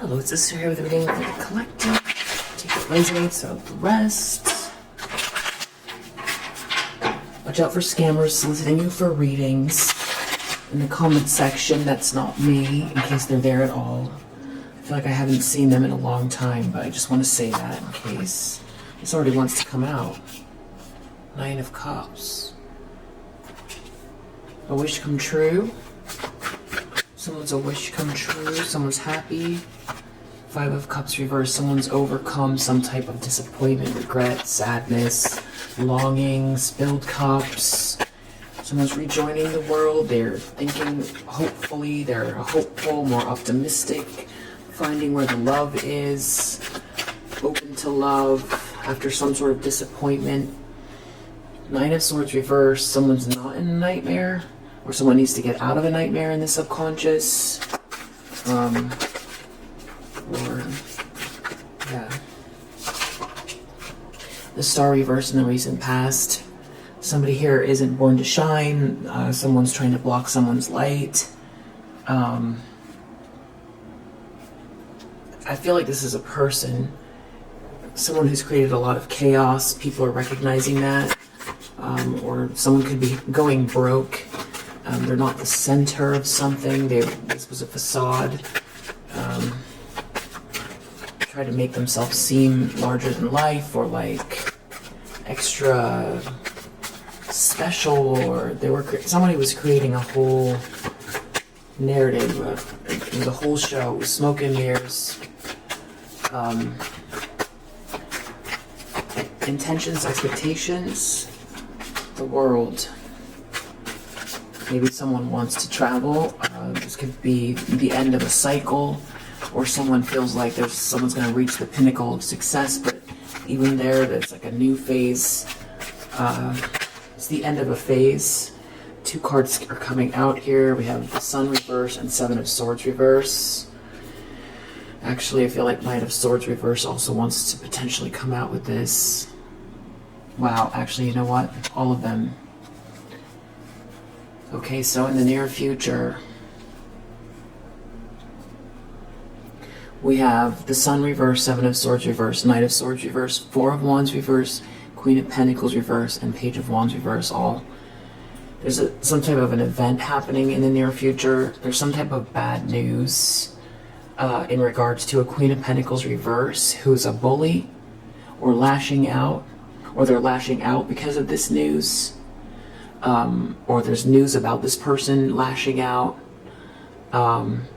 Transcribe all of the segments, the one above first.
Hello, it's this here with a reading for the collective. Take what resonates out the rest. Watch out for scammers soliciting you for readings. In the comment section, that's not me, in case they're there at all. I feel like I haven't seen them in a long time, but I just want to say that in case. This already wants to come out. 9 of Cups. A wish come true. Someone's a wish come true. Someone's happy. 5 of Cups reversed. Someone's overcome some type of disappointment, regret, sadness, longing, spilled cups. Someone's rejoining the world. They're thinking hopefully. They're hopeful, more optimistic. Finding where the love is. Open to love after some sort of disappointment. 9 of Swords reversed. Someone's not in a nightmare. Or someone needs to get out of a nightmare in the subconscious. The Star reversed in the recent past. Somebody here isn't born to shine. Someone's trying to block someone's light. I feel like this is a person. Someone who's created a lot of chaos. People are recognizing that. Or someone could be going broke. They're not the center of something. This was a facade. Try to make themselves seem larger than life, or like extra special, or somebody was creating a whole narrative. It was a whole show. It was smoke and mirrors. Intentions, expectations, the world. Maybe someone wants to travel. This could be the end of a cycle, or someone feels like someone's going to reach the pinnacle of success, but even there's like a new phase. It's the end of a phase. 2 cards are coming out here. We have the Sun reverse and 7 of Swords reverse. Actually, I feel like Knight of Swords reverse also wants to potentially come out with this. Wow, actually, you know what? All of them. Okay, so in the near future, we have the Sun reverse, 7 of Swords reverse, Knight of Swords reverse, 4 of Wands reverse, Queen of Pentacles reverse, and Page of Wands reverse. There's some type of an event happening in the near future. There's some type of bad news in regards to a Queen of Pentacles reverse who's a bully or lashing out, or they're lashing out because of this news. Or there's news about this person lashing out, trying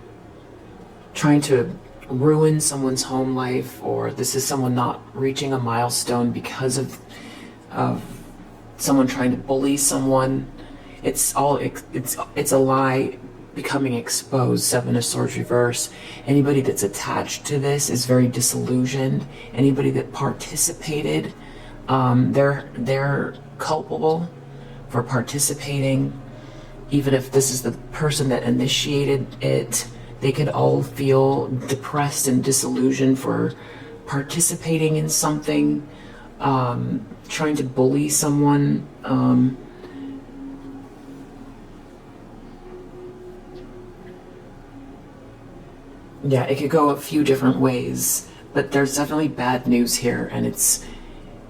to ruin someone's home life, or this is someone not reaching a milestone because of someone trying to bully someone. It's a lie becoming exposed. 7 of Swords reverse. Anybody that's attached to this is very disillusioned. Anybody that participated, they're culpable for participating. Even if this is the person that initiated it, they could all feel depressed and disillusioned for participating in something, trying to bully someone. Yeah, it could go a few different ways, but there's definitely bad news here, and it's,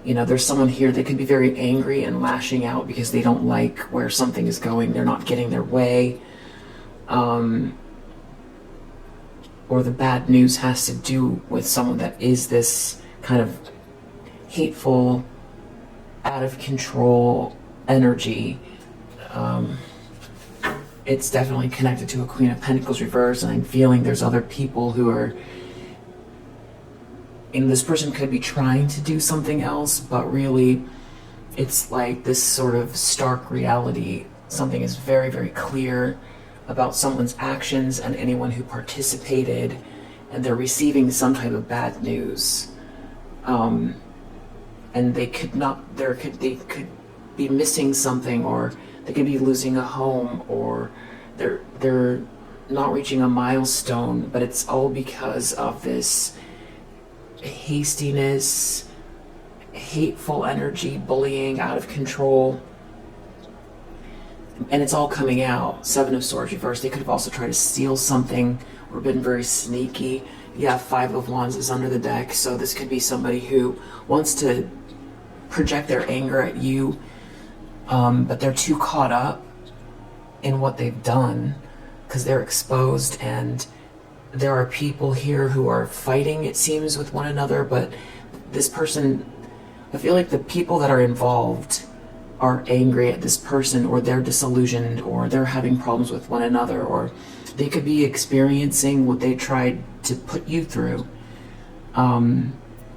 there's someone here that could be very angry and lashing out because they don't like where something is going. They're not getting their way. Or the bad news has to do with someone that is this kind of hateful, out of control energy. It's definitely connected to a Queen of Pentacles reverse, and I'm feeling there's other people who are, this person could be trying to do something else, but really it's like this sort of stark reality. Something is very, very clear about someone's actions and anyone who participated, and they're receiving some type of bad news. And they could be missing something, or they could be losing a home, or they're not reaching a milestone, but it's all because of this hastiness, hateful energy, bullying, out of control. And it's all coming out. 7 of Swords reversed. They could have also tried to steal something or been very sneaky. Yeah, Five of Wands is under the deck, so this could be somebody who wants to project their anger at you, but they're too caught up in what they've done because they're exposed, and there are people here who are fighting, it seems, with one another, but this person, I feel like the people that are involved are angry at this person, or they're disillusioned, or they're having problems with one another, or they could be experiencing what they tried to put you through.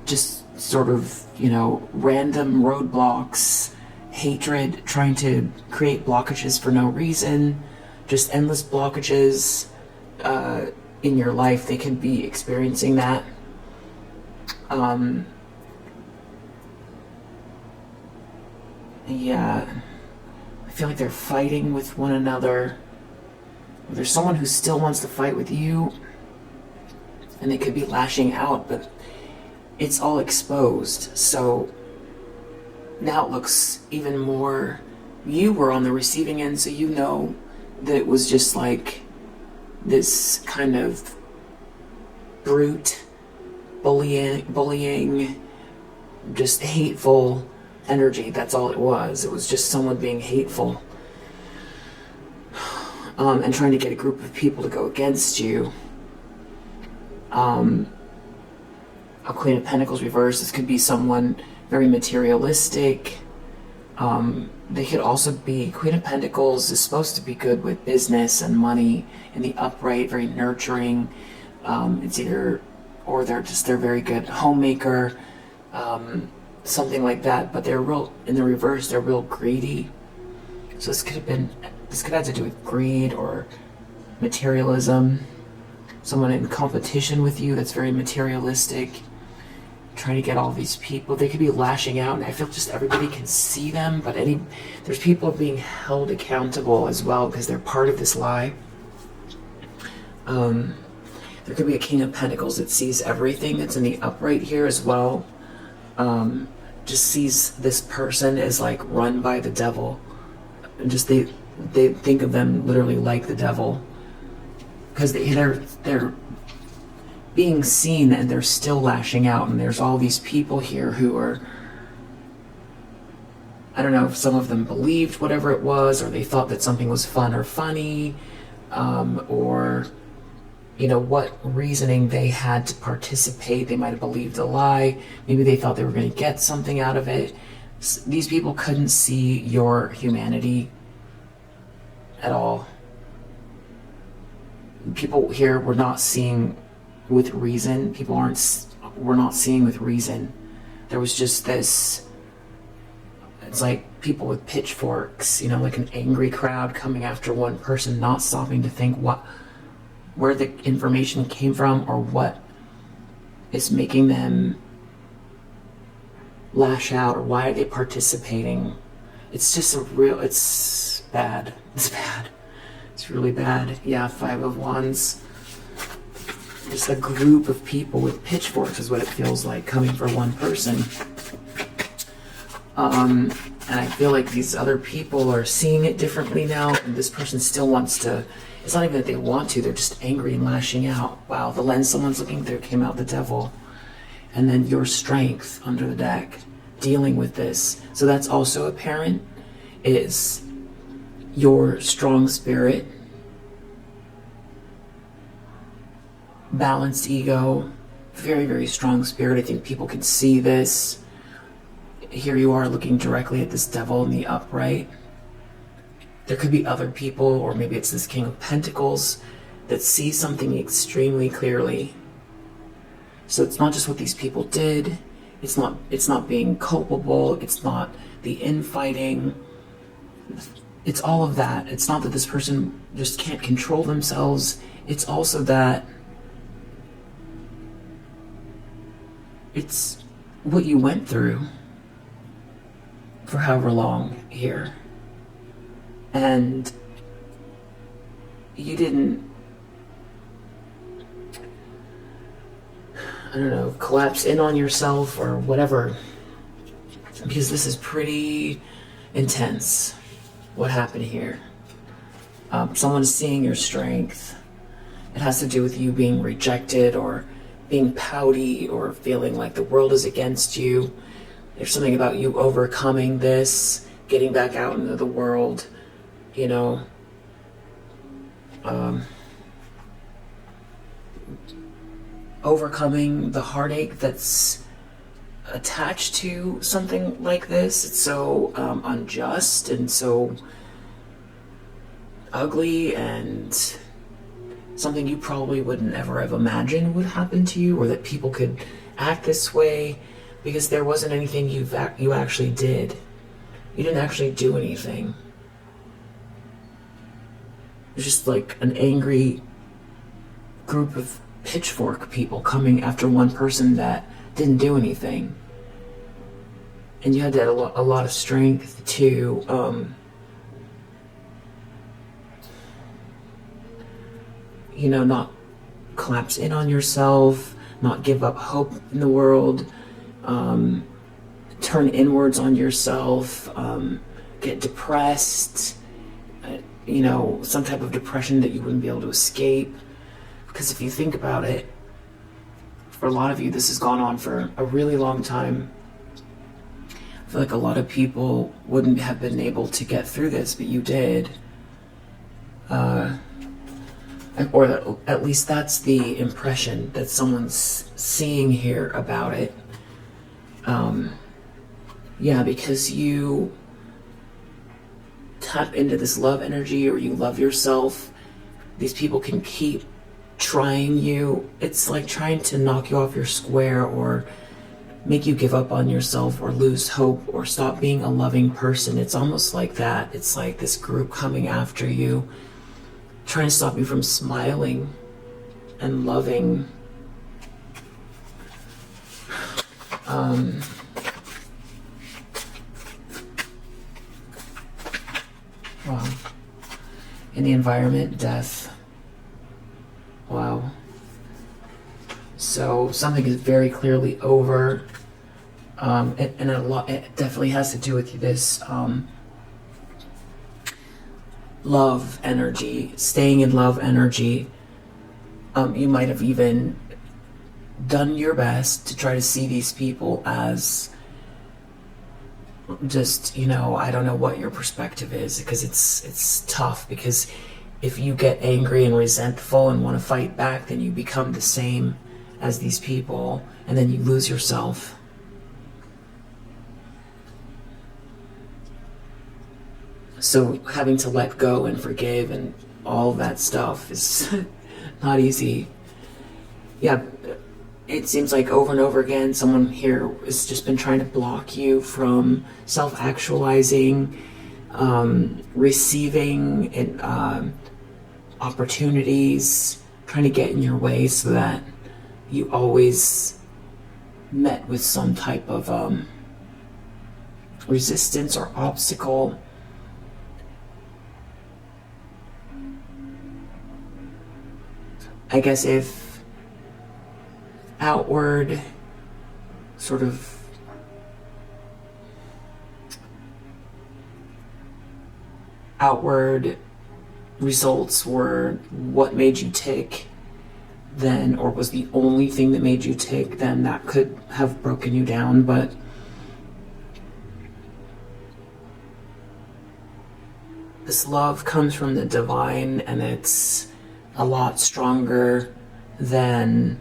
Just sort of, random roadblocks, hatred, trying to create blockages for no reason, just endless blockages in your life. They could be experiencing that. Yeah, I feel like they're fighting with one another. There's someone who still wants to fight with you, and they could be lashing out, but it's all exposed. So now it looks even more, you were on the receiving end, so you know that it was just like this kind of brute bullying, just hateful energy. That's all it was. It was just someone being hateful, and trying to get a group of people to go against you. A Queen of Pentacles reversed. This could be someone very materialistic. They could also be, Queen of Pentacles is supposed to be good with business and money, in the upright, very nurturing. It's either, or they're very good homemaker, something like that, but they're real, in the reverse, they're real greedy. So this could have to do with greed or materialism. Someone in competition with you that's very materialistic, trying to get all these people. They could be lashing out, and I feel just everybody can see them, but there's people being held accountable as well because they're part of this lie. There could be a King of Pentacles that sees everything that's in the upright here as well. Just sees this person as like run by the devil, and just they think of them literally like the devil, because they're being seen and they're still lashing out. And there's all these people here who are, I don't know if some of them believed whatever it was, or they thought that something was fun or funny, or what reasoning they had to participate. They might have believed a lie. Maybe they thought they were going to get something out of it. These people couldn't see your humanity at all. People here were not seeing with reason. Were not seeing with reason. There was just this, it's like people with pitchforks, like an angry crowd coming after one person, not stopping to think where the information came from, or what is making them lash out, or why are they participating. It's just it's bad. It's bad. It's really bad. Yeah, Five of Wands. Just a group of people with pitchforks is what it feels like, coming for one person. And I feel like these other people are seeing it differently now, and this person still wants to. It's not even that they want to, they're just angry and lashing out. Wow, the lens someone's looking through came out the devil. And then your strength under the deck, dealing with this. So that's also apparent, is your strong spirit, balanced ego, very, very strong spirit. I think people can see this. Here you are looking directly at this devil in the upright. There could be other people, or maybe it's this King of Pentacles that sees something extremely clearly. So it's not just what these people did. It's not being culpable. It's not the infighting. It's all of that. It's not that this person just can't control themselves. It's also that it's what you went through for however long here. And you didn't, collapse in on yourself or whatever, because this is pretty intense, what happened here. Someone's seeing your strength, It has to do with you being rejected or being pouty or feeling like the world is against you. There's something about you overcoming this, getting back out into the world, you know. Overcoming the heartache that's attached to something like this. It's so unjust and so ugly, and something you probably wouldn't ever have imagined would happen to you, or that people could act this way, because there wasn't anything you actually did. You didn't actually do anything. It's just like an angry group of pitchfork people coming after one person that didn't do anything. And you had that a lot of strength to not collapse in on yourself, not give up hope in the world, turn inwards on yourself, get depressed, some type of depression that you wouldn't be able to escape. Because if you think about it, for a lot of you, this has gone on for a really long time. I feel like a lot of people wouldn't have been able to get through this, but you did. Or at least that's the impression that someone's seeing here about it. Because you tap into this love energy, or you love yourself. These people can keep trying you. It's like trying to knock you off your square, or make you give up on yourself, or lose hope, or stop being a loving person. It's almost like that. It's like this group coming after you, trying to stop you from smiling and loving. Wow. In the environment, death. Wow. So something is very clearly over, and it definitely has to do with this love energy, staying in love energy. You might have even done your best to try to see these people as just, I don't know what your perspective is, because it's tough, because if you get angry and resentful and want to fight back, then you become the same as these people, and then you lose yourself. So having to let go and forgive and all that stuff is not easy. Yeah, it seems like over and over again, someone here has just been trying to block you from self-actualizing, receiving and opportunities, trying to get in your way so that you always met with some type of resistance or obstacle. I guess if outward results were what made you tick, then, or was the only thing that made you tick, then that could have broken you down. But this love comes from the divine, and it's a lot stronger than,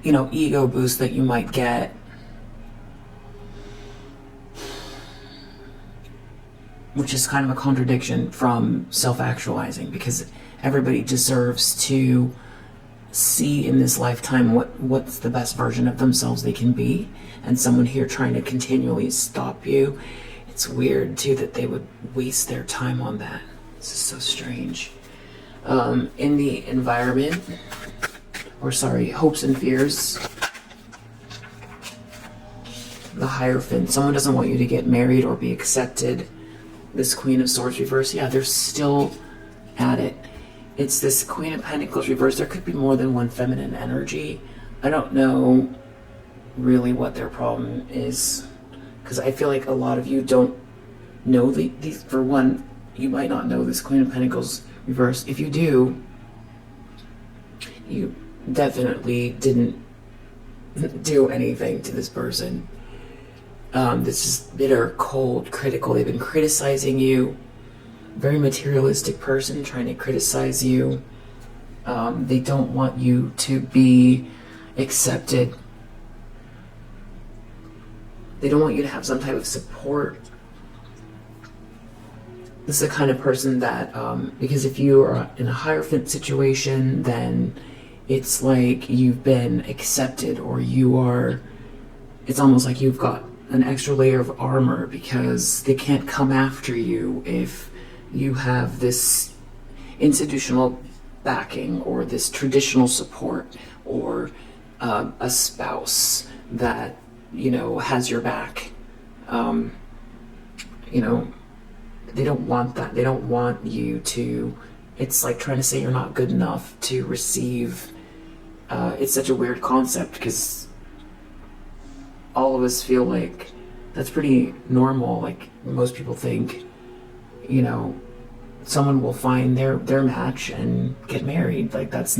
ego boost that you might get. Which is kind of a contradiction from self-actualizing, because everybody deserves to see in this lifetime what's the best version of themselves they can be, and someone here trying to continually stop you. It's weird too that they would waste their time on that. This is so strange. In the environment, hopes and fears, the Hierophant, someone doesn't want you to get married or be accepted. This Queen of Swords reverse, they're still at it. It's this Queen of Pentacles reverse. There could be more than one feminine energy. I don't know really what their problem is, because I feel like a lot of you don't know these. For one, you might not know this Queen of Pentacles reverse. If you do, you definitely didn't do anything to this person. This is bitter, cold, critical. They've been criticizing you. Very materialistic person trying to criticize you. They don't want you to be accepted. They don't want you to have some type of support. This is the kind of person that, because if you are in a hierophant situation, then it's like you've been accepted, or it's almost like you've got an extra layer of armor, because they can't come after you if you have this institutional backing, or this traditional support, or a spouse that, has your back. They don't want that. They don't want you to, it's like trying to say you're not good enough to receive. It's such a weird concept, because all of us feel like that's pretty normal. Like, most people think, someone will find their match and get married. Like, this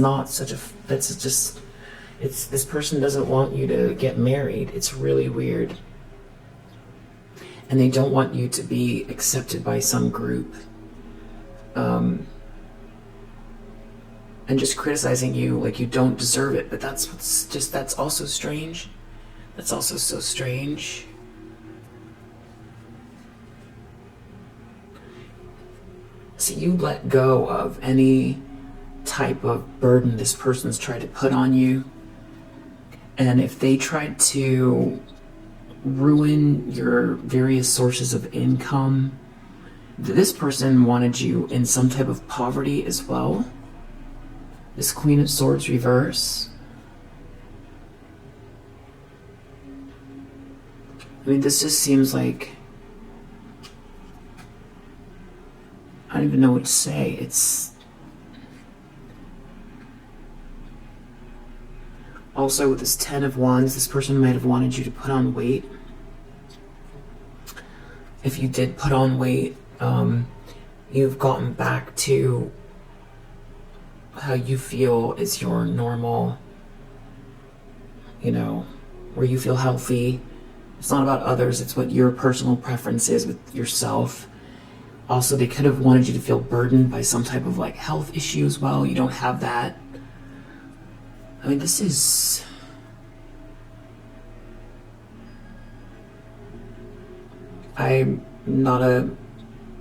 person doesn't want you to get married. It's really weird. And they don't want you to be accepted by some group. And just criticizing you like you don't deserve it. But that's also strange. That's also so strange. So you let go of any type of burden this person's tried to put on you. And if they tried to ruin your various sources of income, this person wanted you in some type of poverty as well. This Queen of Swords reverse. I mean, this just seems like, I don't even know what to say. It's also with this 10 of Wands, this person might have wanted you to put on weight. If you did put on weight, you've gotten back to how you feel is your normal, where you feel healthy. It's not about others, it's what your personal preference is with yourself. Also, they could have wanted you to feel burdened by some type of health issue as well. You don't have that. I mean, this is... I'm not a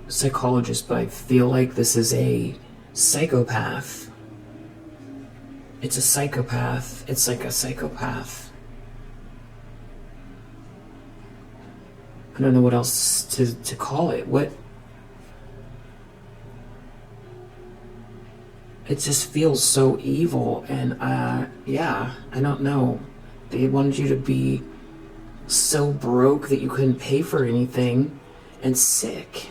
psychologist, but I feel like this is a psychopath. It's a psychopath. It's like a psychopath. I don't know what else to call it. It just feels so evil, and yeah, I don't know. They wanted you to be so broke that you couldn't pay for anything, and sick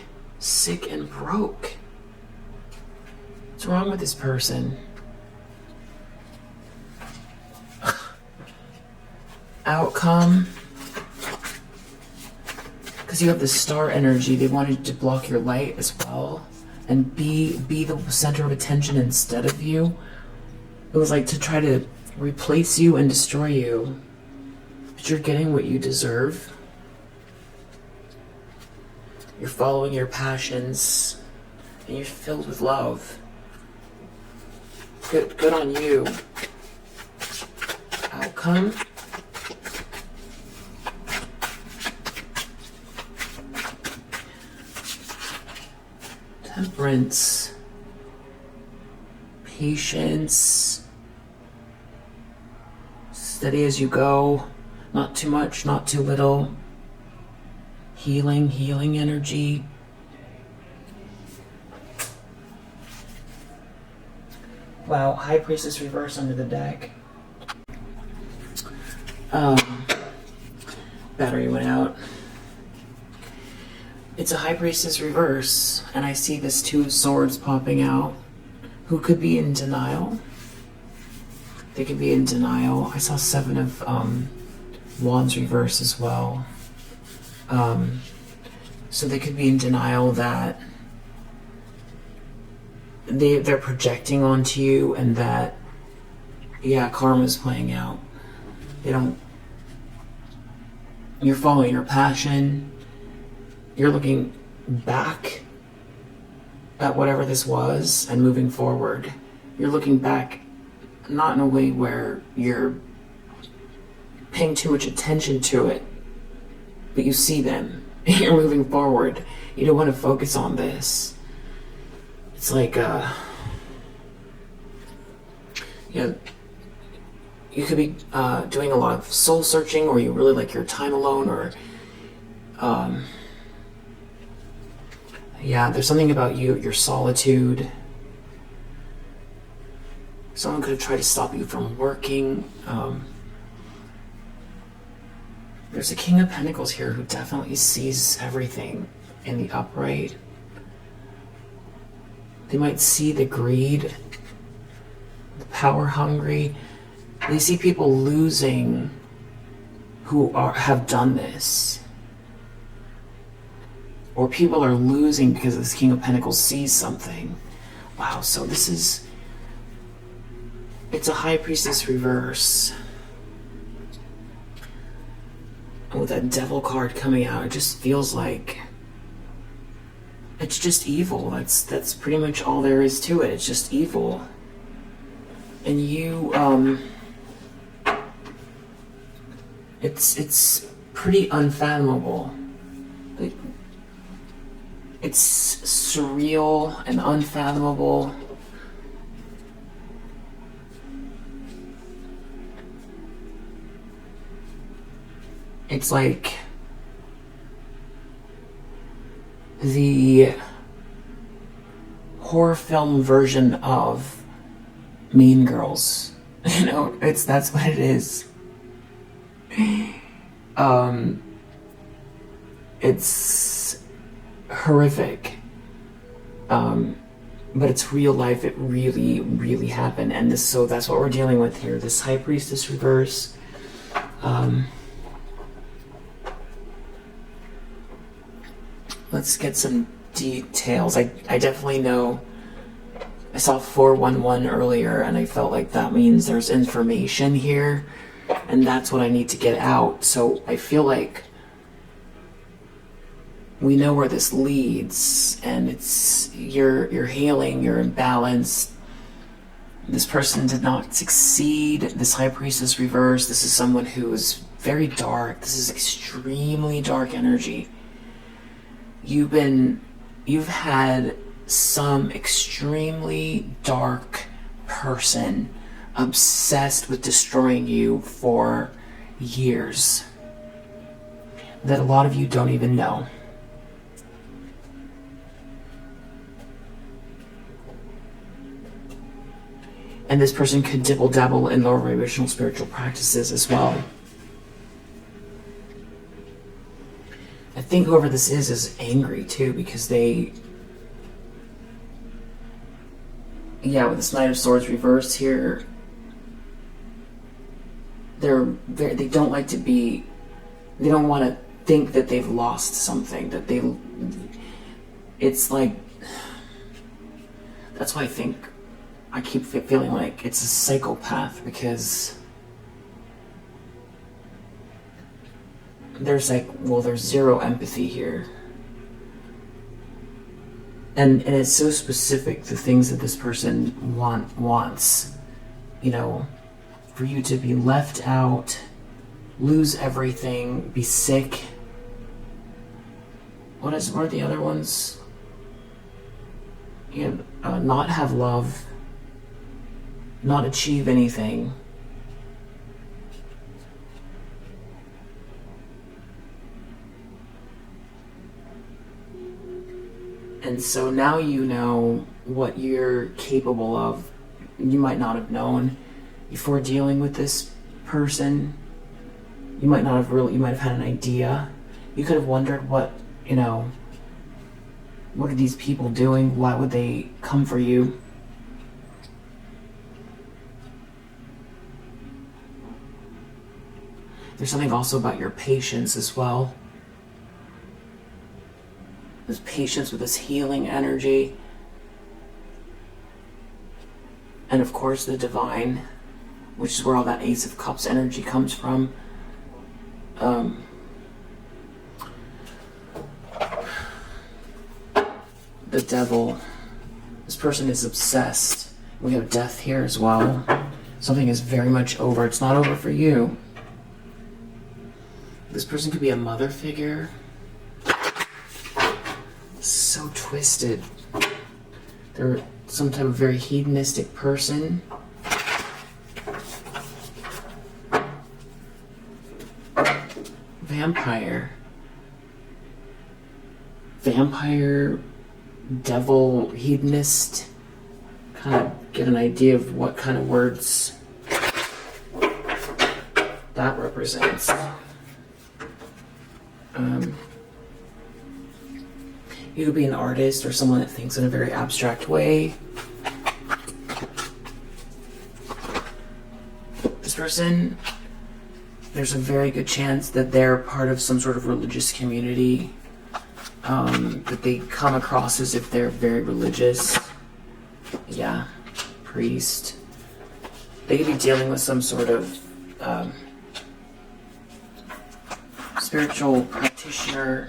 and broke. What's wrong with this person? Outcome. Because you have the star energy, they wanted to block your light as well, and be the center of attention instead of you. It was like to try to replace you and destroy you. But you're getting what you deserve. You're following your passions, and you're filled with love. Good on you. Outcome. Temperance. Patience. Steady as you go. Not too much, not too little. Healing energy. Wow, High Priestess reverse under the deck. Battery went out. It's a High Priestess reverse, and I see this Two of Swords popping out. Who could be in denial? They could be in denial. I saw Seven of Wands reverse as well. So they could be in denial that they're projecting onto you, and that Yeah, karma's playing out. They don't... You're following your passion. You're looking back at whatever this was and moving forward. You're looking back not in a way where you're paying too much attention to it, but you see them. You're moving forward. You don't want to focus on this. It's like, yeah, you could be doing a lot of soul searching, or you really like your time alone, or yeah, there's something about you, your solitude. Someone could have tried to stop you from working. There's a King of Pentacles here who definitely sees everything in the upright. They might see the greed, the power hungry. They see people losing who have done this. Or people are losing because this King of Pentacles sees something. Wow, so this is... It's a High Priestess reverse. And with that Devil card coming out, it just feels like it's just evil. That's pretty much all there is to it. It's just evil. And you, it's pretty unfathomable. It's surreal and unfathomable. It's like the horror film version of Mean Girls. You know, that's what it is. It's horrific. But it's real life. It really, really happened. And so that's what we're dealing with here. This High Priestess reverse. Let's get some details. I definitely know. I saw 411 earlier, and I felt like that means there's information here, and that's what I need to get out. So I feel like we know where this leads, and it's you're healing, you're imbalanced. This person did not succeed. This High Priestess reverse. This is someone who is very dark. This is extremely dark energy. You've had some extremely dark person obsessed with destroying you for years that a lot of you don't even know. And this person could dibble-dabble in lower vibrational spiritual practices as well. I think whoever this is angry too, because they... Yeah, with this Knight of Swords reversed here, they don't like to be... They don't want to think that they've lost something, that they... It's like... That's why I keep feeling like it's a psychopath, because there's zero empathy here. And it's so specific, the things that this person wants. You know, for you to be left out, lose everything, be sick. What are the other ones? You know, not have love, not achieve anything. And so now you know what you're capable of. You might not have known before dealing with this person. You might have had an idea. You could have wondered what are these people doing? Why would they come for you? There's something also about your patience as well. This patience with this healing energy. And of course the divine. which is where all that Ace of Cups energy comes from. The Devil. This person is obsessed. We have Death here as well. Something is very much over. It's not over for you. This person could be a mother figure. So twisted. They're some type of very hedonistic person. Vampire. Vampire, devil, hedonist. Kind of get an idea of what kind of words that represents. You could be an artist or someone that thinks in a very abstract way. This person, there's a very good chance that they're part of some sort of religious community, that they come across as if they're very religious. Yeah, priest. They could be dealing with some sort of spiritual practitioner.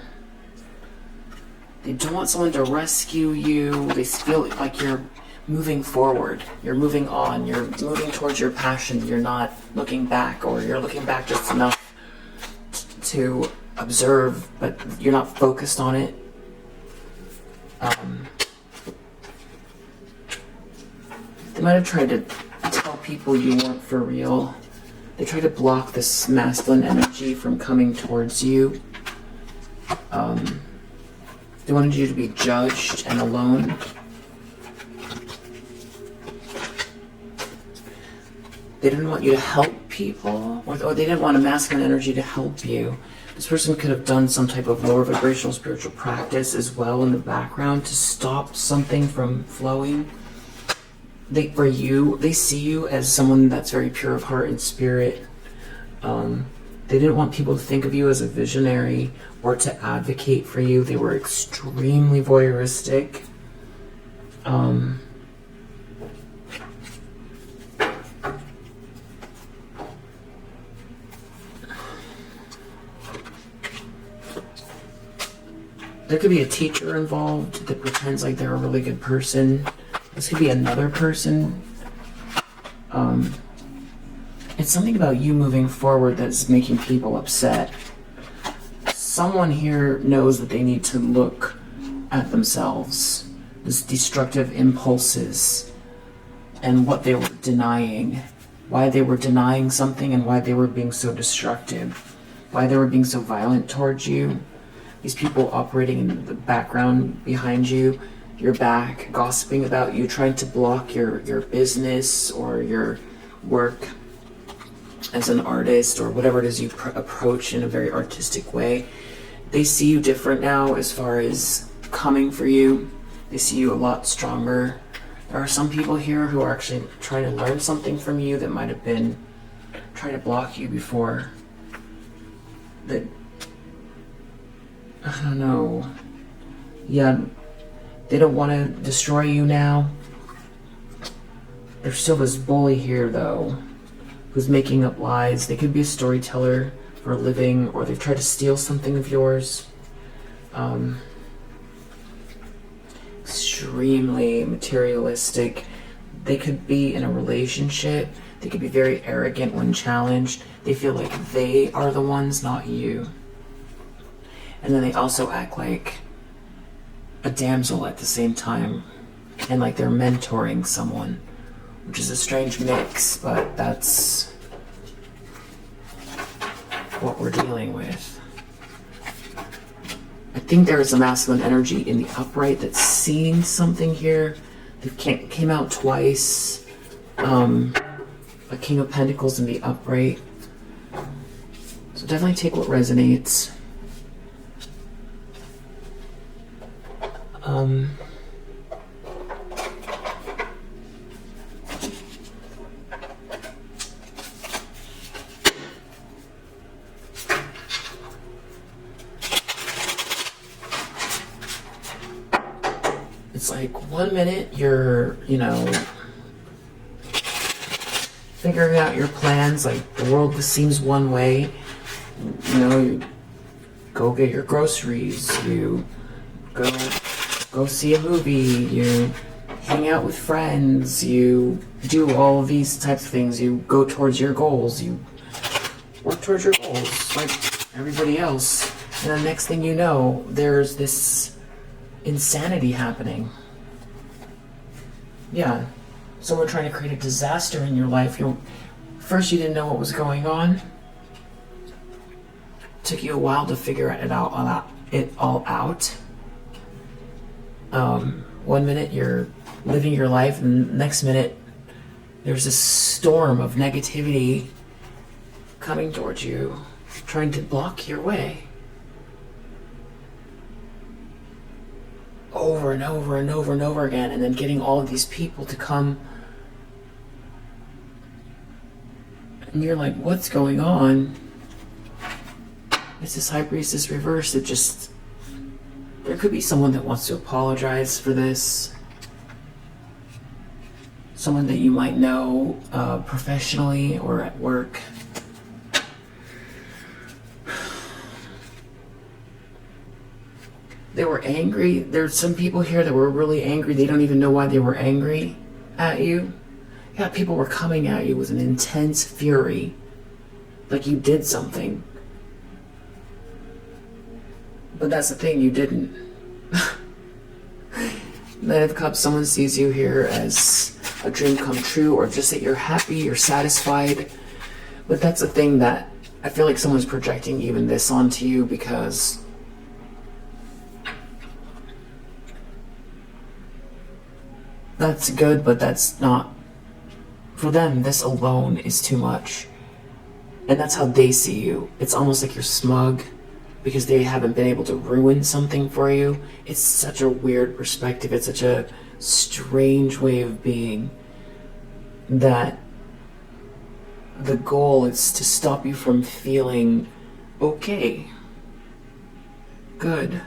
They don't want someone to rescue you. They feel like you're moving forward. You're moving on. You're moving towards your passion. You're not looking back, or you're looking back just enough to observe, but you're not focused on it. They might have tried to tell people you weren't for real. They tried to block this masculine energy from coming towards you. They wanted you to be judged and alone. They didn't want you to help people, or they didn't want a masculine energy to help you. This person could have done some type of lower vibrational spiritual practice as well in the background to stop something from flowing. They see you as someone that's very pure of heart and spirit. They didn't want people to think of you as a visionary or to advocate for you. They were extremely voyeuristic. There could be a teacher involved that pretends like they're a really good person. This could be another person. It's something about you moving forward that's making people upset. Someone here knows that they need to look at themselves, these destructive impulses, and what they were denying, why they were denying something, and why they were being so destructive, why they were being so violent towards you. These people operating in the background behind you, your back, gossiping about you, trying to block your business or your work as an artist, or whatever it is you approach in a very artistic way. They see you different now as far as coming for you. They see you a lot stronger. There are some people here who are actually trying to learn something from you that might have been trying to block you before. That, I don't know. Yeah, they don't want to destroy you now. There's still this bully here, though, who's making up lies. They could be a storyteller for a living, or they've tried to steal something of yours. Extremely materialistic. They could be in a relationship. They could be very arrogant when challenged. They feel like they are the ones, not you. And then they also act like a damsel at the same time, and like they're mentoring someone, which is a strange mix, but that's what we're dealing with. I think there is a masculine energy in the upright that's seeing something here. They came out twice. A King of Pentacles in the upright. So definitely take what resonates. It's like 1 minute you're, figuring figuring out your plans. Like, the world seems one way. You know, you go get your groceries, you go see a movie, you hang out with friends, you do all of these types of things, you go towards your goals, you work towards your goals like everybody else. And the next thing you know, there's this insanity happening. Yeah. Someone trying to create a disaster in your life. First you didn't know what was going on. Took you a while to figure it all out. 1 minute you're living your life, and the next minute there's this storm of negativity coming towards you, trying to block your way. Over and over and over and over again, and then getting all of these people to come, and you're like, what's going on? It's this High Priestess reverse that just, there could be someone that wants to apologize for this. Someone that you might know professionally or at work. They were angry. There's some people here that were really angry. They don't even know why they were angry at you. Yeah, people were coming at you with an intense fury. Like you did something. But that's the thing, you didn't. Knight of Cups, someone sees you here as a dream come true, or just that you're happy, you're satisfied. But that's the thing that I feel like someone's projecting even this onto you, because that's good, but that's not, for them, this alone is too much. And that's how they see you. It's almost like you're smug because they haven't been able to ruin something for you. It's such a weird perspective. It's such a strange way of being, that the goal is to stop you from feeling okay, good.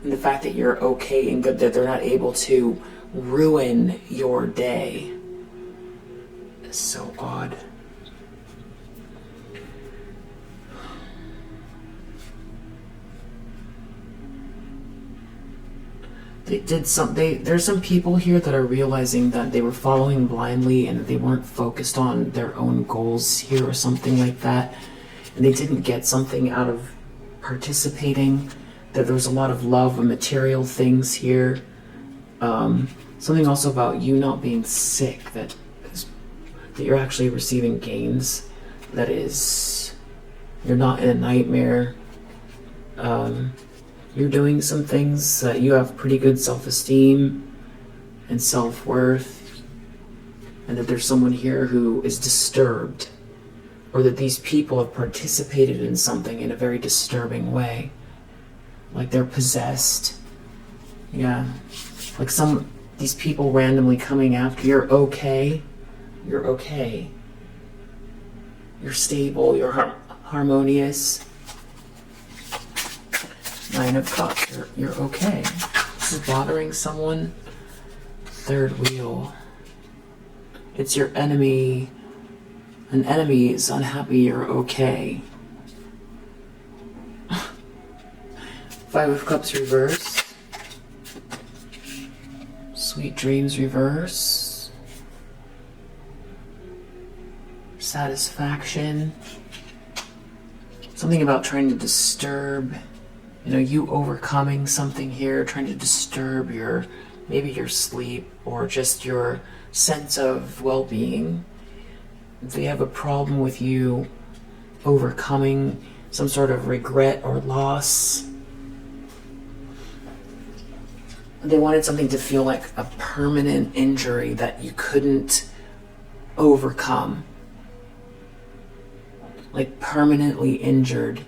And the fact that you're okay and good, that they're not able to ruin your day, is so odd. There's some people here that are realizing that they were following blindly and they weren't focused on their own goals here or something like that. And they didn't get something out of participating, that there was a lot of love and material things here. Something also about you not being sick, that you're actually receiving gains. That is, you're not in a nightmare. You're doing some things that you have pretty good self-esteem and self-worth, and that there's someone here who is disturbed, or that these people have participated in something in a very disturbing way. Like they're possessed. Yeah. Like these people randomly coming after. You're okay. You're okay. You're stable. You're harmonious. Nine of Cups. You're okay. This is bothering someone. Third Wheel. It's your enemy. An enemy is unhappy. You're okay. Five of Cups reverse. Sweet Dreams reverse. Satisfaction. Something about trying to disturb, you overcoming something here, trying to disturb maybe your sleep or just your sense of well-being. They have a problem with you overcoming some sort of regret or loss. They wanted something to feel like a permanent injury that you couldn't overcome. Like permanently injured.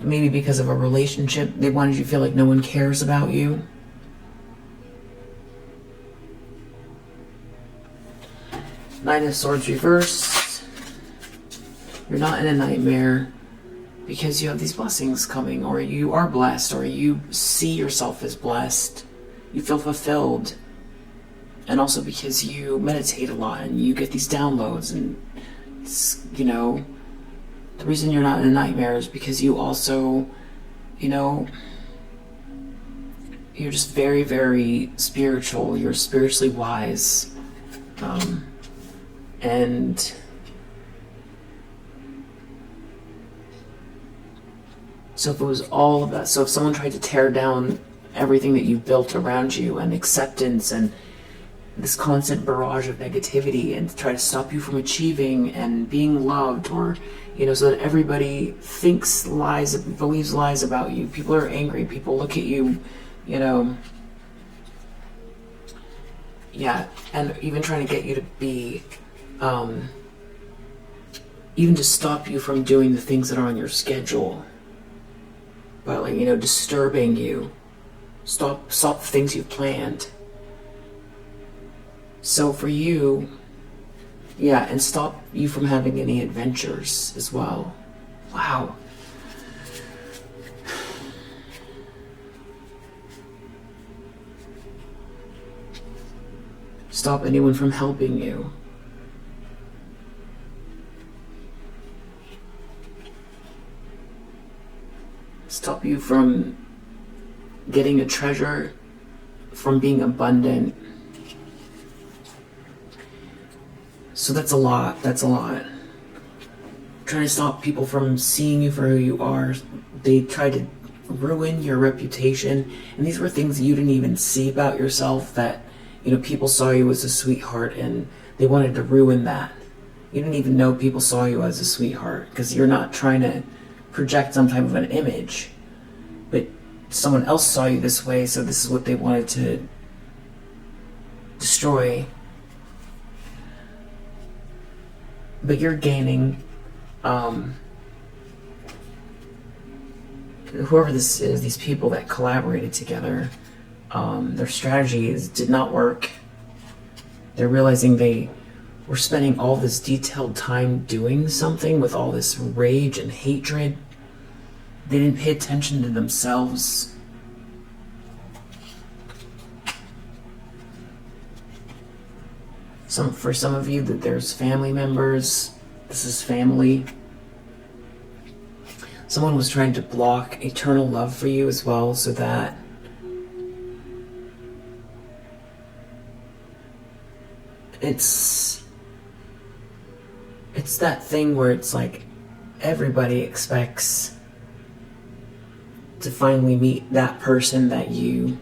Maybe because of a relationship, they wanted you to feel like no one cares about you. Nine of Swords reverse. You're not in a nightmare. because you have these blessings coming, or you are blessed, or you see yourself as blessed. You feel fulfilled. And also because you meditate a lot and you get these downloads, and you know, the reason you're not in a nightmare is because you also, you know, you're just very, very spiritual. You're spiritually wise. And so if it was all of that, so if someone tried to tear down everything that you've built around you, and acceptance, and this constant barrage of negativity, and try to stop you from achieving and being loved, or, you know, so that everybody thinks lies, believes lies about you. People are angry. People look at you, you know, yeah, and even trying to get you to be, even to stop you from doing the things that are on your schedule, by, like, you know, disturbing you, stop the things you've planned. So for you, yeah, and stop you from having any adventures as well. Wow. Stop anyone from helping you. Stop you from getting a treasure, from being abundant. So that's a lot. That's a lot. Trying to stop people from seeing you for who you are. They tried to ruin your reputation. And these were things you didn't even see about yourself, that, you know, people saw you as a sweetheart, and they wanted to ruin that. You didn't even know people saw you as a sweetheart, because you're not trying to project some type of an image. But someone else saw you this way, so this is what they wanted to destroy. But you're gaining, whoever this is, these people that collaborated together, their strategies did not work. They're realizing they were spending all this detailed time doing something with all this rage and hatred. They didn't pay attention to themselves. For some of you, that there's family members. This is family. Someone was trying to block eternal love for you as well, so that it's that thing where it's like everybody expects to finally meet that person that you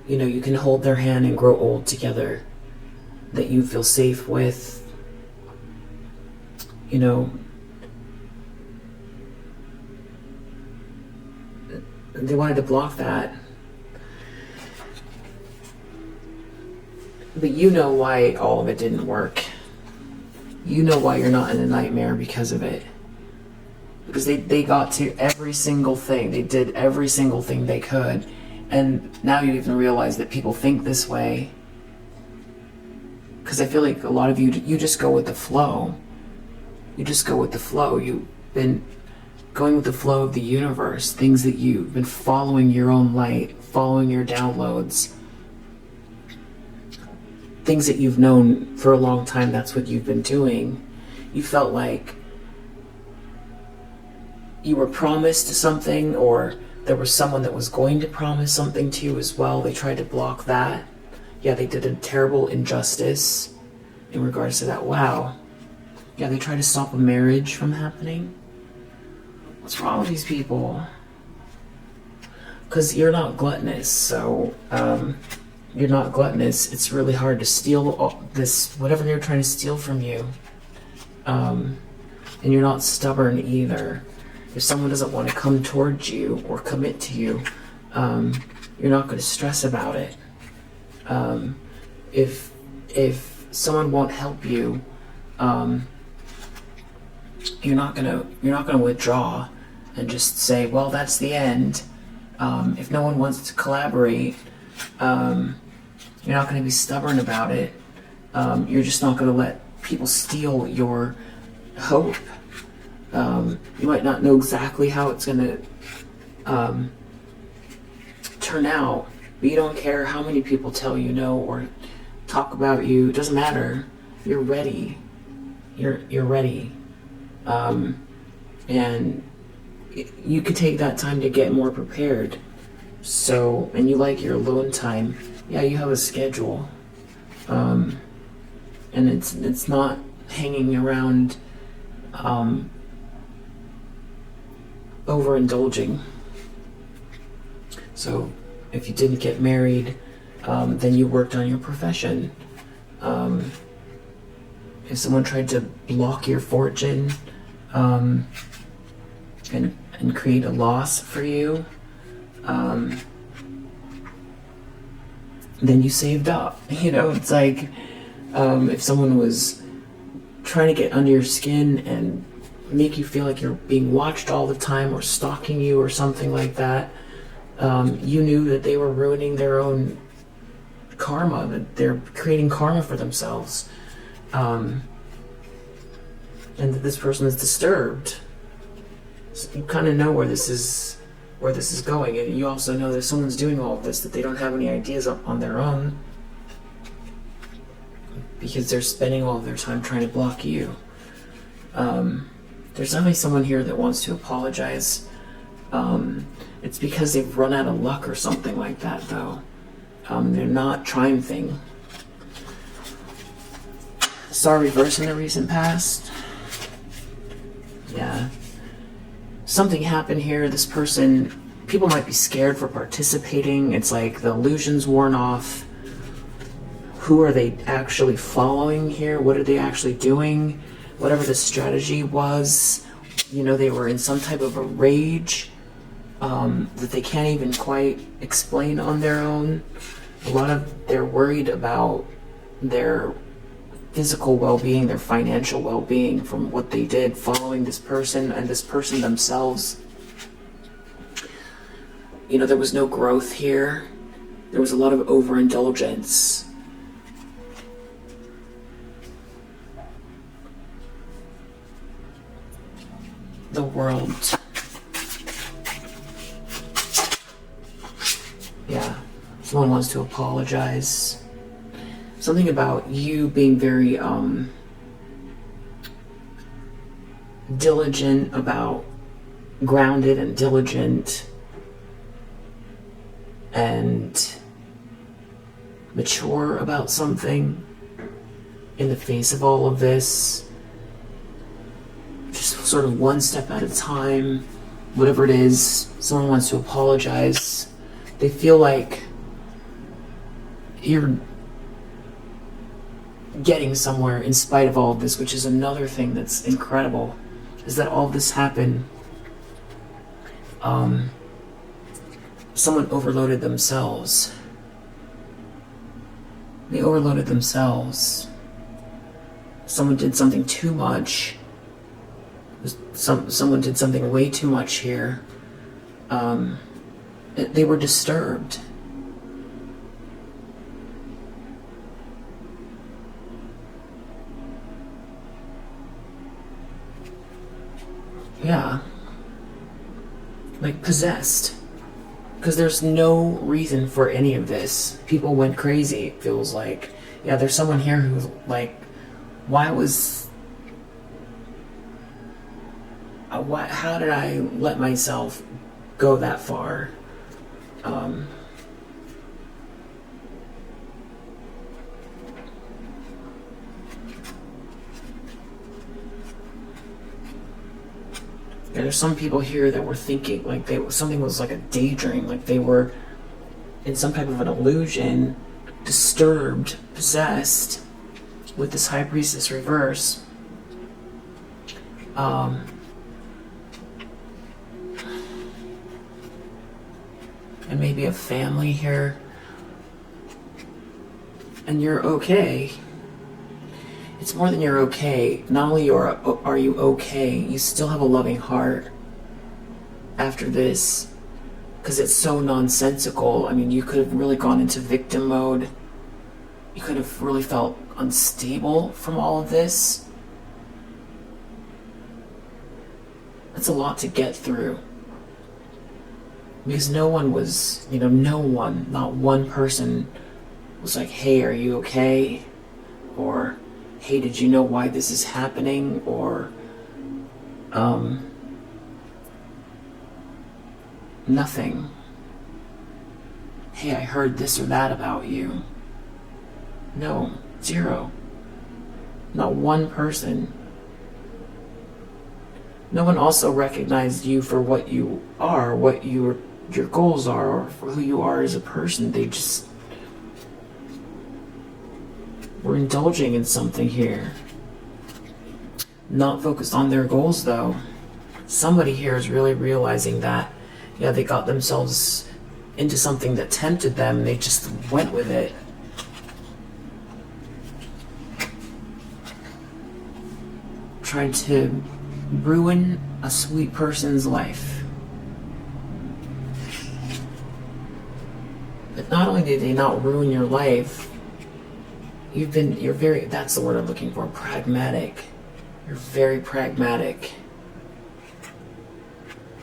know, you can hold their hand and grow old together, that you feel safe with, you know. They wanted to block that. But you know why all of it didn't work. You know why you're not in a nightmare because of it. Because they got to every single thing. They did every single thing they could. And now you even realize that people think this way. Because I feel like a lot of you just go with the flow. You just go with the flow. You've been going with the flow of the universe. Things that you've been following your own light, following your downloads. Things that you've known for a long time, that's what you've been doing. You felt like you were promised something, or there was someone that was going to promise something to you as well. They tried to block that. Yeah, they did a terrible injustice in regards to that. Wow. Yeah, they tried to stop a marriage from happening. What's wrong with these people? Because you're not gluttonous, so you're not gluttonous. It's really hard to steal all this, whatever they're trying to steal from you. And you're not stubborn either. If someone doesn't want to come towards you or commit to you, you're not going to stress about it. If someone won't help you, you're not gonna withdraw and just say, well, that's the end. If no one wants to collaborate, you're not gonna be stubborn about it. You're just not gonna let people steal your hope. You might not know exactly how it's going to turn out, but you don't care how many people tell you no or talk about you. It doesn't matter. You're ready. You're ready. And you could take that time to get more prepared. So, and you like your alone time. Yeah, you have a schedule. And it's not hanging around overindulging. So if you didn't get married, then you worked on your profession. If someone tried to block your fortune and create a loss for you, then you saved up. You know, it's like if someone was trying to get under your skin and make you feel like you're being watched all the time or stalking you or something like that, you knew that they were ruining their own karma, that they're creating karma for themselves, and that this person is disturbed. So you kind of know where this is going, and you also know that if someone's doing all of this, that they don't have any ideas on their own, because they're spending all of their time trying to block you. There's definitely someone here that wants to apologize. It's because they've run out of luck or something like that, though. They're not triumphing. Star reverse in the recent past. Yeah. Something happened here. This person, people might be scared for participating. It's like the illusion's worn off. Who are they actually following here? What are they actually doing? Whatever the strategy was, you know, they were in some type of a rage that they can't even quite explain on their own. They're worried about their physical well-being, their financial well-being from what they did following this person and this person themselves. You know, there was no growth here. There was a lot of overindulgence. The world. Yeah, someone wants to apologize. Something about you being very diligent about, grounded and diligent and mature about something in the face of all of this. Just sort of one step at a time, whatever it is. Someone wants to apologize. They feel like you're getting somewhere in spite of all of this, which is another thing that's incredible, is that all of this happened. Someone overloaded themselves. They overloaded themselves. Someone did something too much. Someone did something way too much here. They were disturbed. Yeah. Like possessed. Because there's no reason for any of this. People went crazy, it feels like. Yeah, there's someone here who's like, how did I let myself go that far? There's some people here that were thinking like something was like a daydream, like they were in some type of an illusion, disturbed, possessed with this High Priestess reverse. And maybe a family here, and you're okay. It's more than you're okay. Not only are you okay, you still have a loving heart after this, because it's so nonsensical. I mean, you could have really gone into victim mode. You could have really felt unstable from all of this. That's a lot to get through. Because no one was, no one, not one person was like, hey, are you okay? Or, hey, did you know why this is happening? Or, nothing. Hey, I heard this or that about you. No, zero. Not one person. No one also recognized you for what you are, what your goals are, or for who you are as a person. They just were indulging in something here. Not focused on their goals, though. Somebody here is really realizing that, yeah, they got themselves into something that tempted them. They just went with it. Trying to ruin a sweet person's life. But not only did they not ruin your life, you're very, that's the word I'm looking for, pragmatic. You're very pragmatic.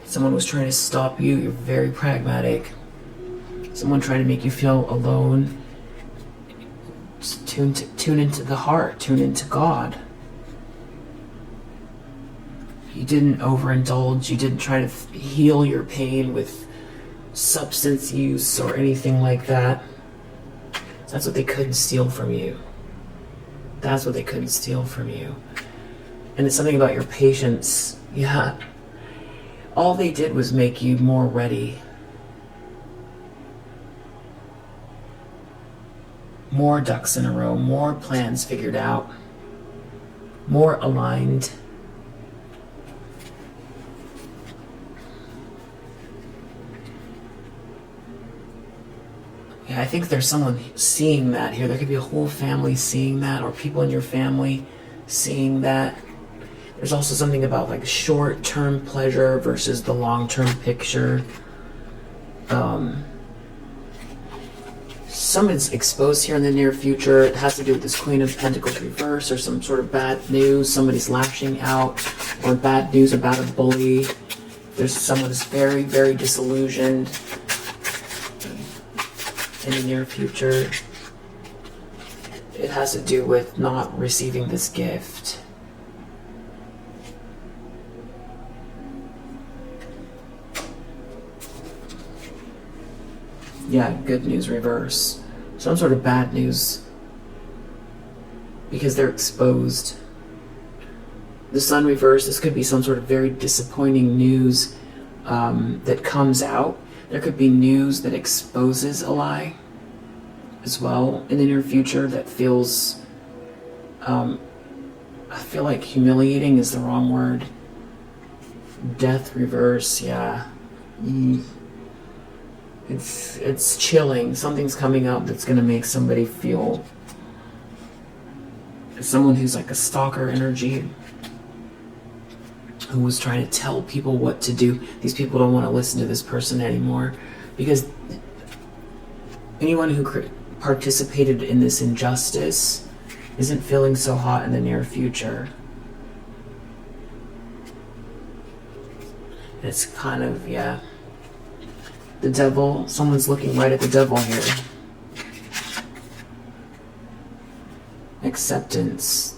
Someone was trying to stop you, you're very pragmatic. Someone trying to make you feel alone. Just tune into the heart, tune into God. You didn't overindulge. You didn't try to heal your pain with substance use or anything like that. That's what they couldn't steal from you. That's what they couldn't steal from you. And it's something about your patience. Yeah. All they did was make you more ready. More ducks in a row. More plans figured out. More aligned. I think there's someone seeing that here. There could be a whole family seeing that, or people in your family seeing that. There's also something about like short-term pleasure versus the long-term picture. Someone's exposed here in the near future. It has to do with this Queen of Pentacles reverse or some sort of bad news. Somebody's lashing out, or bad news about a bully. There's someone who's very, very disillusioned in the near future. It has to do with not receiving this gift. Yeah, good news reverse. Some sort of bad news. Because they're exposed. The Sun reverse, this could be some sort of very disappointing news that comes out. There could be news that exposes a lie as well in the near future that feels, I feel like humiliating is the wrong word. Death reverse, yeah. It's chilling. Something's coming up that's going to make somebody feel, someone who's like a stalker energy, who was trying to tell people what to do. These people don't want to listen to this person anymore, because anyone who participated in this injustice isn't feeling so hot in the near future. It's kind of, yeah. The devil, someone's looking right at the devil here. Acceptance.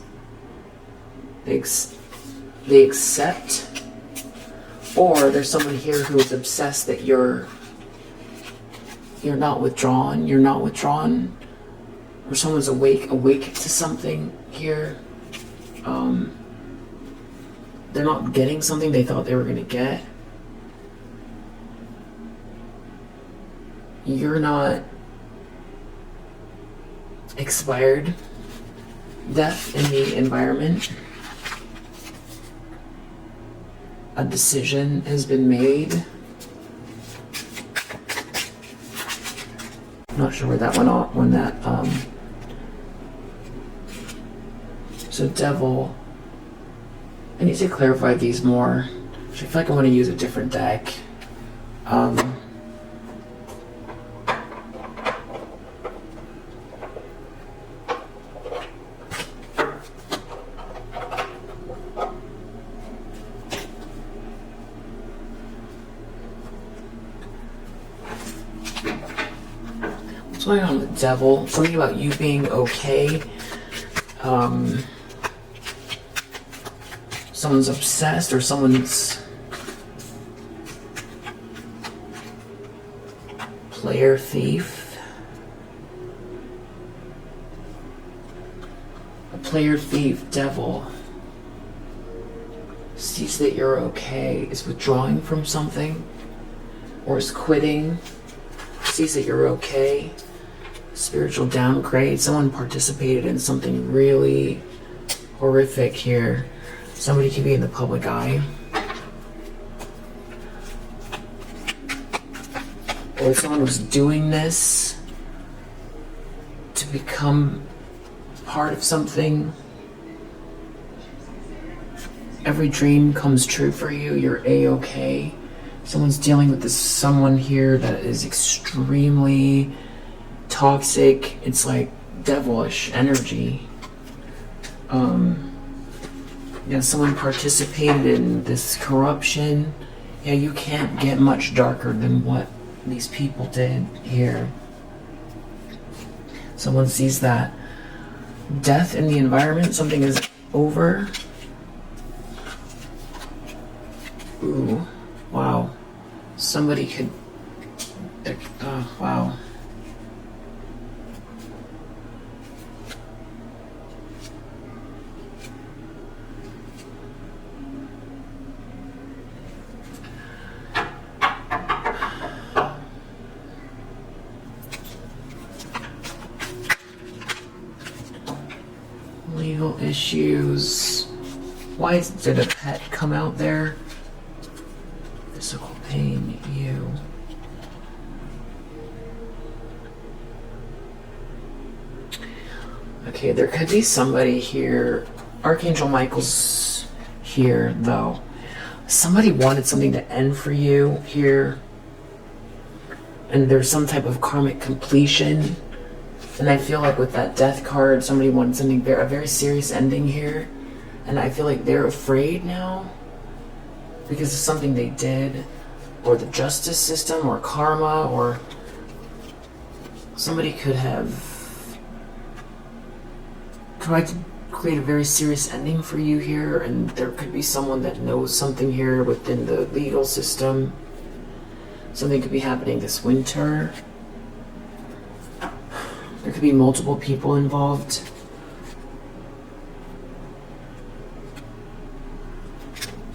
They accept, or there's someone here who is obsessed that you're not withdrawn, or someone's awake to something here. They're not getting something they thought they were going to get. You're not expired. Death in the environment. A decision has been made. I'm not sure where that went off when that so devil. I need to clarify these more. I feel like I want to use a different deck. going on with devil? Something about you being okay. Someone's obsessed or someone's player thief. A player thief devil sees that you're okay, is withdrawing from something, or is quitting, sees that you're okay. Spiritual downgrade. Someone participated in something really horrific here. Somebody could be in the public eye. Or someone was doing this to become part of something. Every dream comes true for you. You're A-okay. Someone's dealing with this someone here that is extremely toxic. It's like devilish energy. Yeah, someone participated in this corruption. Yeah, you can't get much darker than what these people did here. Someone sees that death in the environment, something is over. Ooh, wow. Somebody could, wow. Legal issues. Why did a pet come out there? Physical pain, you. Okay, there could be somebody here. Archangel Michael's here, though. Somebody wanted something to end for you here. And there's some type of karmic completion. And I feel like with that death card, somebody wanted something a very serious ending here. And I feel like they're afraid now because of something they did, or the justice system, or karma, or somebody could have tried to create a very serious ending for you here, and there could be someone that knows something here within the legal system. Something could be happening this winter. There could be multiple people involved.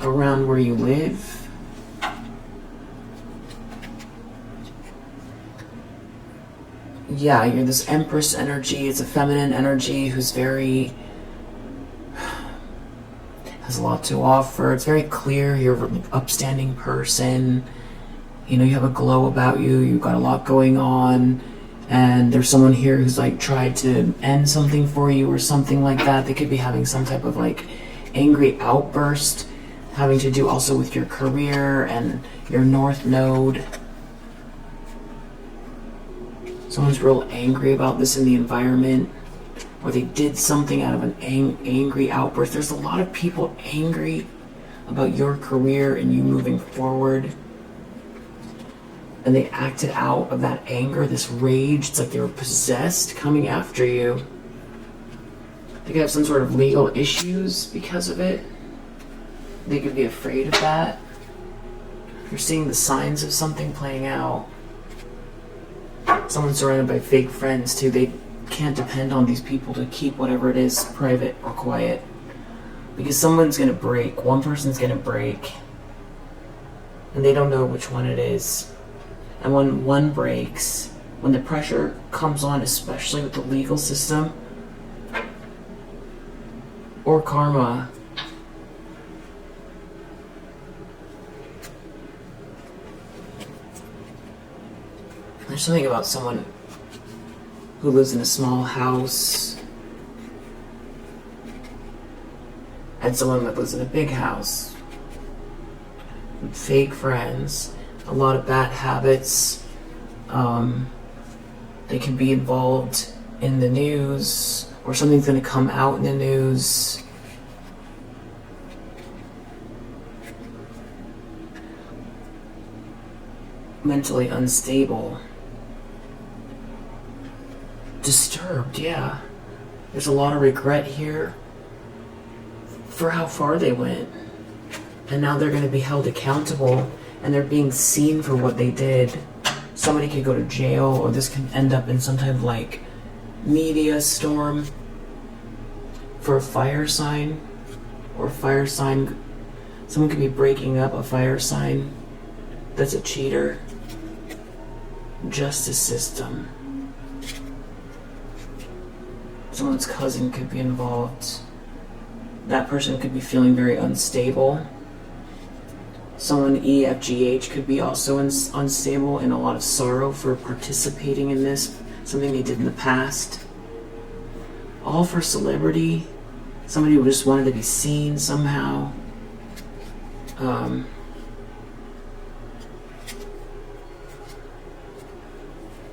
Around where you live. Yeah, you're this Empress energy. It's a feminine energy who's has a lot to offer. It's very clear you're an upstanding person. You know, you have a glow about you. You've got a lot going on. And there's someone here who's like tried to end something for you or something like that. They could be having some type of like angry outburst, having to do also with your career and your North Node. Someone's real angry about this in the environment, or they did something out of an angry outburst. There's a lot of people angry about your career and you moving forward. And they acted out of that anger, this rage. It's like they were possessed, coming after you. They could have some sort of legal issues because of it. They could be afraid of that. You're seeing the signs of something playing out. Someone's surrounded by fake friends too. They can't depend on these people to keep whatever it is private or quiet. Because someone's gonna break. One person's gonna break. And they don't know which one it is. And when one breaks, when the pressure comes on, especially with the legal system or karma, there's something about someone who lives in a small house and someone that lives in a big house with fake friends. A lot of bad habits. They can be involved in the news, or something's going to come out in the news. Mentally unstable. disturbed, yeah. There's a lot of regret here for how far they went. And now they're going to be held accountable, and they're being seen for what they did. Somebody could go to jail, or this can end up in some type of like media storm for a fire sign, or fire sign. Someone could be breaking up a fire sign that's a cheater. Justice system. Someone's cousin could be involved. That person could be feeling very unstable. Someone EFGH could be also unstable, in a lot of sorrow for participating in this, something they did in the past. All for celebrity. Somebody who just wanted to be seen somehow.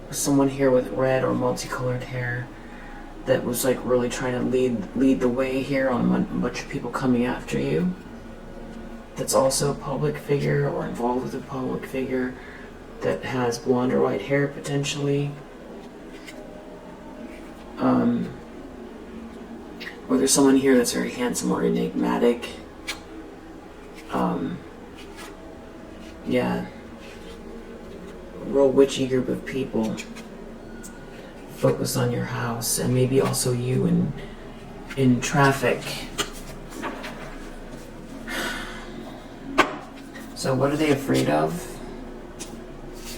Someone here with red or multicolored hair that was like really trying to lead the way here on a bunch of people coming after you. That's also a public figure or involved with a public figure that has blonde or white hair potentially. Or there's someone here that's very handsome or enigmatic. Yeah. Real witchy group of people. Focus on your house, and maybe also you in traffic. So what are they afraid of?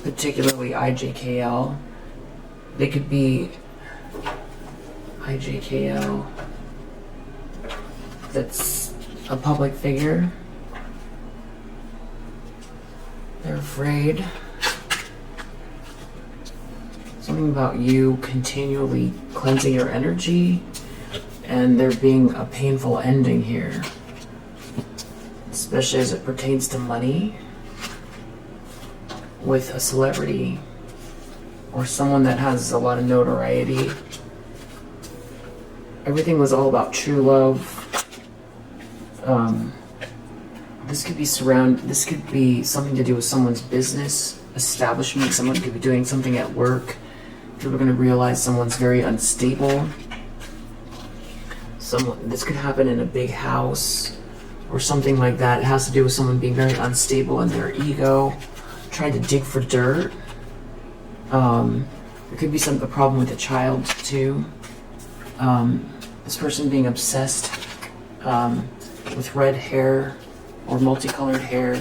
Particularly IJKL. They could be IJKL. That's a public figure. They're afraid. Something about you continually cleansing your energy, and there being a painful ending here. Especially as it pertains to money, with a celebrity or someone that has a lot of notoriety. Everything was all about true love. This could be something to do with someone's business establishment. Someone could be doing something at work. People are going to realize someone's very unstable. This could happen in a big house or something like that. It has to do with someone being very unstable in their ego, trying to dig for dirt. There could be a problem with a child too. This person being obsessed with red hair or multicolored hair,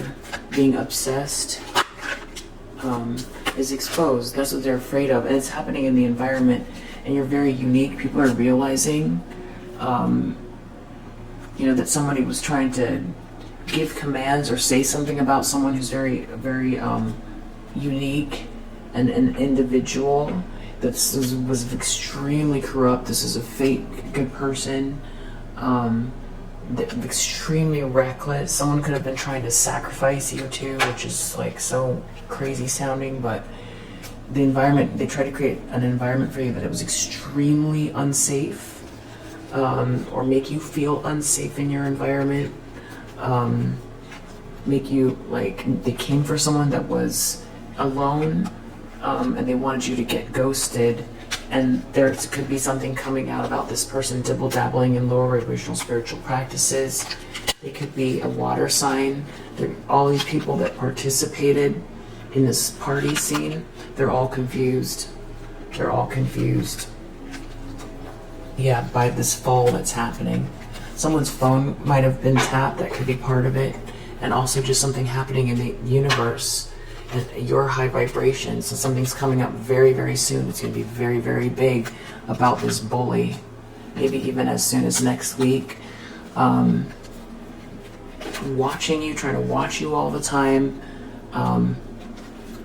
being obsessed, is exposed. That's what they're afraid of, and it's happening in the environment. And you're very unique. People are realizing, that somebody was trying to give commands or say something about someone who's very, very unique and an individual that was extremely corrupt. This is a fake good person. Extremely reckless. Someone could have been trying to sacrifice you too, which is like so crazy sounding, but the environment, they tried to create an environment for you that it was extremely unsafe, or make you feel unsafe in your environment, make you like they came for someone that was alone, and they wanted you to get ghosted. And there could be something coming out about this person dibble-dabbling in lower vibrational spiritual practices. They could be a water sign. All these people that participated in this party scene, they're all confused. They're all confused. Yeah, by this fall that's happening. Someone's phone might have been tapped. That could be part of it. And also just something happening in the universe. And your high vibration, so something's coming up very, very soon. It's going to be very, very big about this bully, maybe even as soon as next week. Watching you, trying to watch you all the time.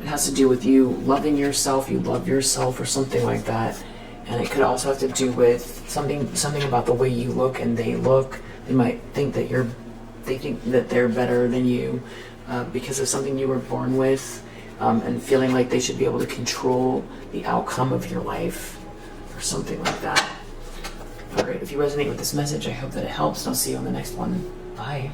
It has to do with you loving yourself. You love yourself or something like that. And it could also have to do with something about the way you look and they look. They might think that they think that they're better than you. Because of something you were born with, and feeling like they should be able to control the outcome of your life or something like that. Alright, if you resonate with this message, I hope that it helps, and I'll see you on the next one. Bye.